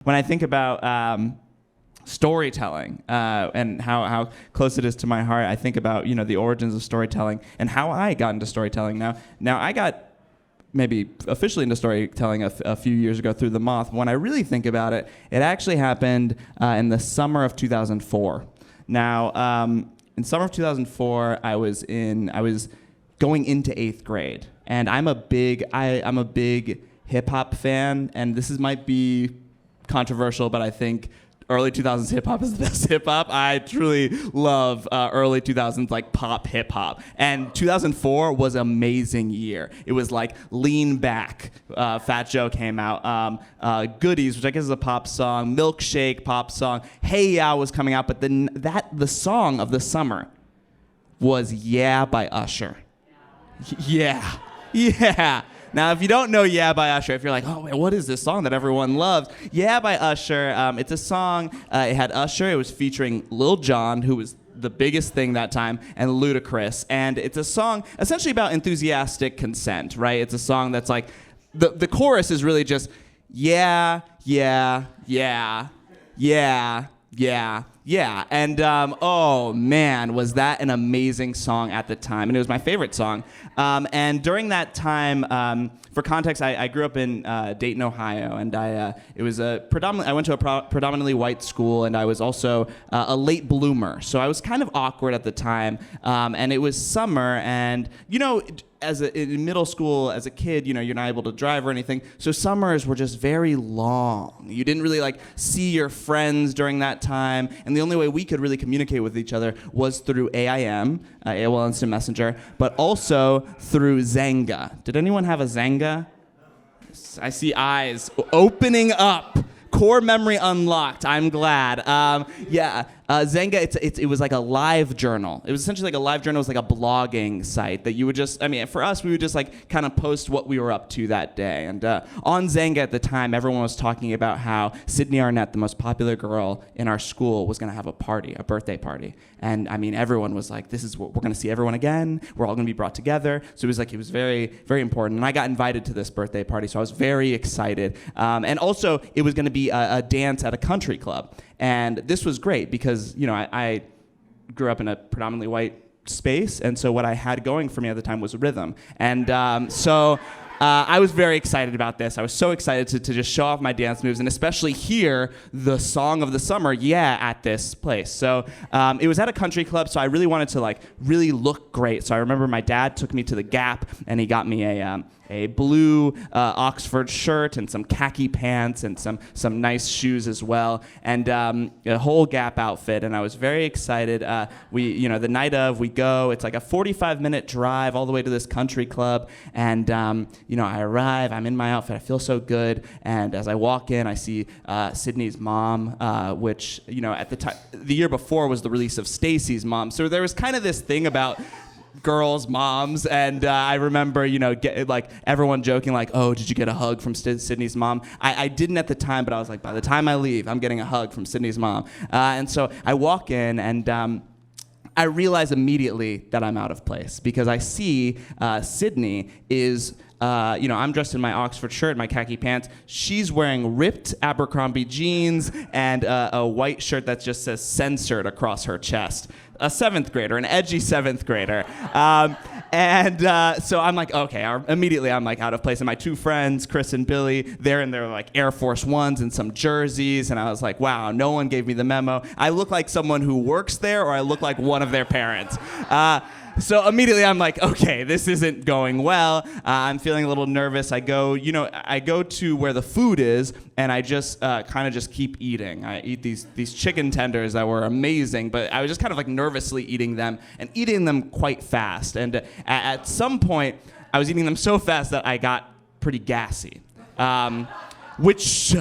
When I think about storytelling and how close it is to my heart, I think about the origins of storytelling and how I got into storytelling. Now I got maybe officially into storytelling a few years ago through the Moth. When I really think about it, it actually happened in the summer of 2004. Now, in summer of 2004, I was going into 8th grade, and I'm a big hip hop fan, and this might be controversial, but I think early 2000s hip hop is the best hip hop. I truly love early 2000s like pop hip hop. And 2004 was an amazing year. It was like Lean Back, Fat Joe came out. Goodies, which I guess is a pop song. Milkshake, pop song. Hey Ya was coming out, but then the song of the summer was Yeah by Usher. Yeah. Yeah. Now, if you don't know Yeah by Usher, if you're like, oh, wait, what is this song that everyone loves? Yeah by Usher, it's a song, it had Usher, it was featuring Lil Jon, who was the biggest thing that time, and Ludacris. And it's a song essentially about enthusiastic consent, right? It's a song that's like, the chorus is really just, yeah, yeah, yeah, yeah, yeah, yeah. And oh man, was that an amazing song at the time. And it was my favorite song. And during that time, for context, I grew up in Dayton, Ohio, and I went to a predominantly white school, and I was also a late bloomer. So I was kind of awkward at the time, and it was summer, and in middle school, as a kid, you're not able to drive or anything. So summers were just very long. You didn't really see your friends during that time, and the only way we could really communicate with each other was through AIM, AOL Instant Messenger, but also through Zanga. Did anyone have a Zanga? I see eyes opening up. Core memory unlocked. I'm glad. Zanga, it was like a live journal. It was essentially like a live journal. It was like a blogging site that you would just, for us, we would just kind of post what we were up to that day. And on Zanga at the time, everyone was talking about how Sydney Arnett, the most popular girl in our school, was going to have a party, a birthday party. And everyone was like, this is what we're going to see everyone again. We're all going to be brought together. So it was very, very important. And I got invited to this birthday party, so I was very excited. And also, it was going to be a dance at a country club. And this was great because, I grew up in a predominantly white space, and so what I had going for me at the time was rhythm. And I was very excited about this. I was so excited to just show off my dance moves and especially hear the song of the summer, Yeah, at this place. So it was at a country club, so I really wanted to really look great. So I remember my dad took me to the Gap, and he got me a blue Oxford shirt and some khaki pants and some nice shoes as well, and a whole Gap outfit. And I was very excited. The night of, we go. It's like a 45-minute drive all the way to this country club, and I arrive. I'm in my outfit. I feel so good. And as I walk in, I see Sydney's mom, which at the time, the year before was the release of Stacy's mom. So there was kind of this thing about girls' moms, and I remember, everyone joking oh, did you get a hug from Sydney's mom? I didn't at the time, but I was like, by the time I leave, I'm getting a hug from Sydney's mom. And so I walk in, and I realize immediately that I'm out of place because I see Sydney is, I'm dressed in my Oxford shirt, my khaki pants. She's wearing ripped Abercrombie jeans and a white shirt that just says censored across her chest. A 7th grader, an edgy 7th grader. So I'm like, okay, immediately I'm out of place. And my two friends, Chris and Billy, they're in their Air Force Ones and some jerseys. And I was like, wow, no one gave me the memo. I look like someone who works there, or I look like one of their parents. So immediately I'm like, okay, this isn't going well. I'm feeling a little nervous. I go to where the food is, and I just kind of just keep eating. I eat these chicken tenders that were amazing, but I was just kind of nervously eating them and eating them quite fast. And at some point, I was eating them so fast that I got pretty gassy, which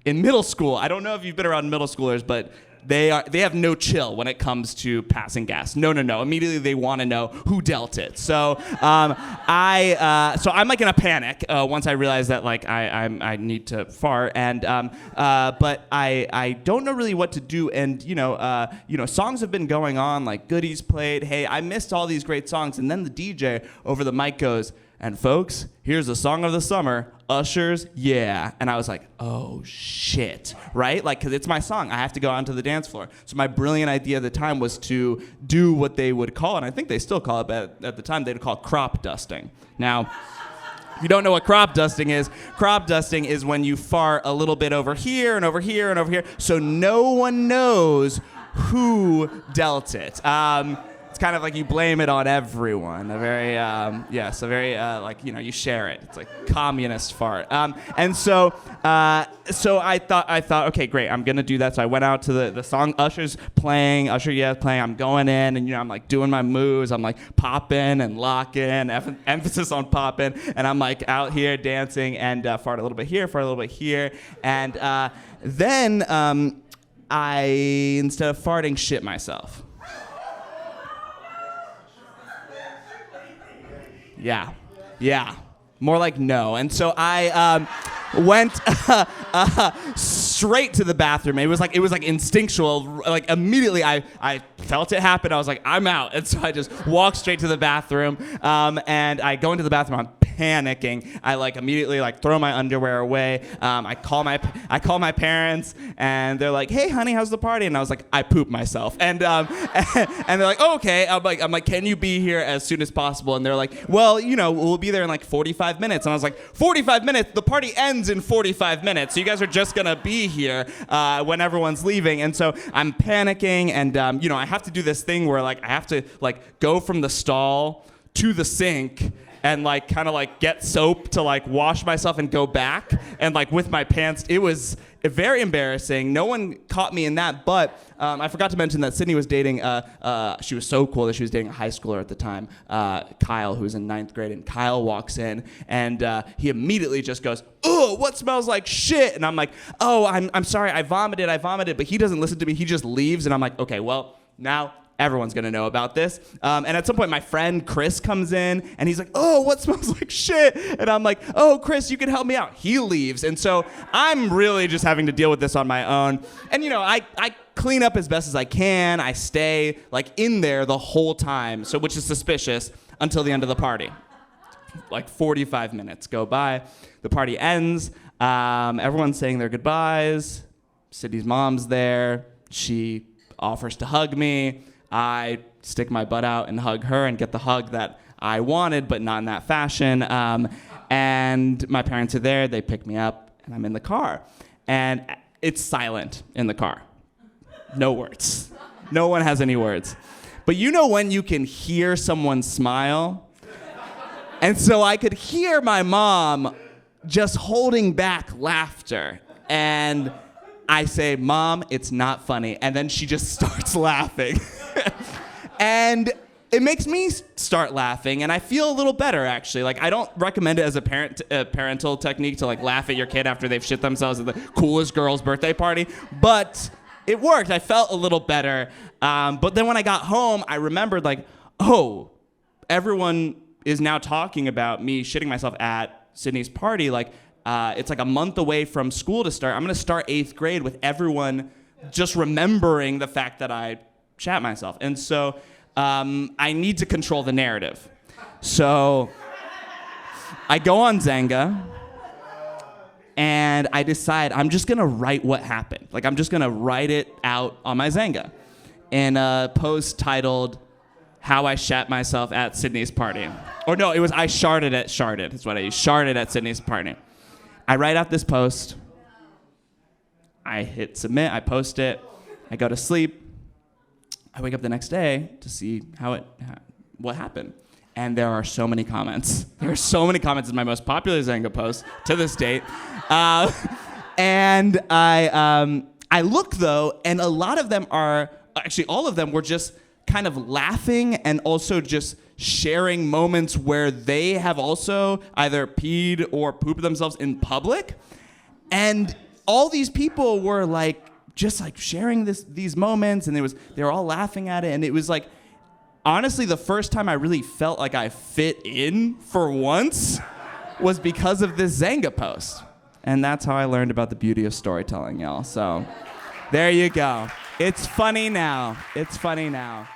in middle school, I don't know if you've been around middle schoolers, but they have no chill when it comes to passing gas. No. Immediately they want to know who dealt it. So I'm in a panic once I realize that I need to fart, and but I don't know really what to do. And songs have been going on, Goodies played. Hey, I missed all these great songs, and then the DJ over the mic goes, And folks, here's the song of the summer, Usher's Yeah. And I was like, oh shit, right? Like, cause it's my song, I have to go onto the dance floor. So my brilliant idea at the time was to do what they would call, and I think they still call it, but at the time they'd call crop dusting. Now, if you don't know what crop dusting is when you fart a little bit over here and over here and over here, so no one knows who dealt it. It's kind of like you blame it on everyone. A very, like, you know, you share it. It's like communist fart. And so I thought, okay, great, I'm gonna do that. So I went out to the song Usher's playing, Usher Yeah playing. I'm going in, and you know, I'm like doing my moves. I'm like popping and locking, emphasis on popping, and I'm like out here dancing and fart a little bit here, fart a little bit here, and then I, instead of farting, shit myself. Yeah. More like no. And so I went straight to the bathroom. It was like instinctual. Like immediately I felt it happen. I was like, I'm out. And so I just walked straight to the bathroom. And I go into the bathroom. I'm panicking. I like immediately like throw my underwear away. I call my parents, and they're like, "Hey, honey, how's the party?" And I was like, "I pooped myself." And and they're like, "Oh, okay." I'm like, "Can you be here as soon as possible?" And they're like, "Well, you know, we'll be there in like 45 minutes." And I was like, 45 minutes? The party ends in 45 minutes. So you guys are just gonna be here when everyone's leaving. And so I'm panicking, and you know, I have to do this thing where like I have to like go from the stall to the sink and like kind of like get soap to like wash myself and go back, and like with my pants. It was very embarrassing. No one caught me in that, but I forgot to mention that Sydney was dating, she was so cool that she was dating a high schooler at the time, Kyle, who was in 9th grade, and Kyle walks in, and he immediately just goes, "Oh, what smells like shit?" And I'm like, "Oh, I'm sorry, I vomited," but he doesn't listen to me, he just leaves, and I'm like, okay, well, now everyone's gonna know about this. And at some point, my friend Chris comes in, and he's like, "Oh, what smells like shit?" And I'm like, "Oh, Chris, you can help me out." He leaves, and so I'm really just having to deal with this on my own. And you know, I clean up as best as I can. I stay like in there the whole time, so which is suspicious, until the end of the party. Like 45 minutes go by, the party ends. Everyone's saying their goodbyes. Sydney's mom's there. She offers to hug me. I stick my butt out and hug her and get the hug that I wanted, but not in that fashion. And my parents are there. They pick me up, and I'm in the car. And it's silent in the car. No words. No one has any words. But you know when you can hear someone smile? And so I could hear my mom just holding back laughter. And I say, "Mom, it's not funny." And then she just starts laughing. And it makes me start laughing, and I feel a little better, actually. Like, I don't recommend it as a parental technique to like laugh at your kid after they've shit themselves at the coolest girl's birthday party, but it worked. I felt a little better. But then when I got home, I remembered like, oh, everyone is now talking about me shitting myself at Sydney's party. Like, it's like a month away from school to start. I'm gonna start 8th grade with everyone just remembering the fact that I shat myself. And so I need to control the narrative. So I go on Zanga, and I decide I'm just gonna write what happened. Like, I'm just gonna write it out on my Zanga in a post titled, "How I Shat Myself at Sydney's Party." Or no, it was I sharted at Sharted. That's what I used. Sharted at Sydney's party. I write out this post. I hit submit. I post it. I go to sleep. I wake up the next day to see what happened. And there are so many comments. There are so many comments in my most popular Zanga post to this date. And I look, though, and a lot of them are, actually all of them were just kind of laughing and also just sharing moments where they have also either peed or pooped themselves in public. And all these people were like, just like sharing these moments, and they were all laughing at it, and it was like, honestly, the first time I really felt like I fit in for once was because of this Zanga post. And that's how I learned about the beauty of storytelling, y'all. So there you go. It's funny now. It's funny now.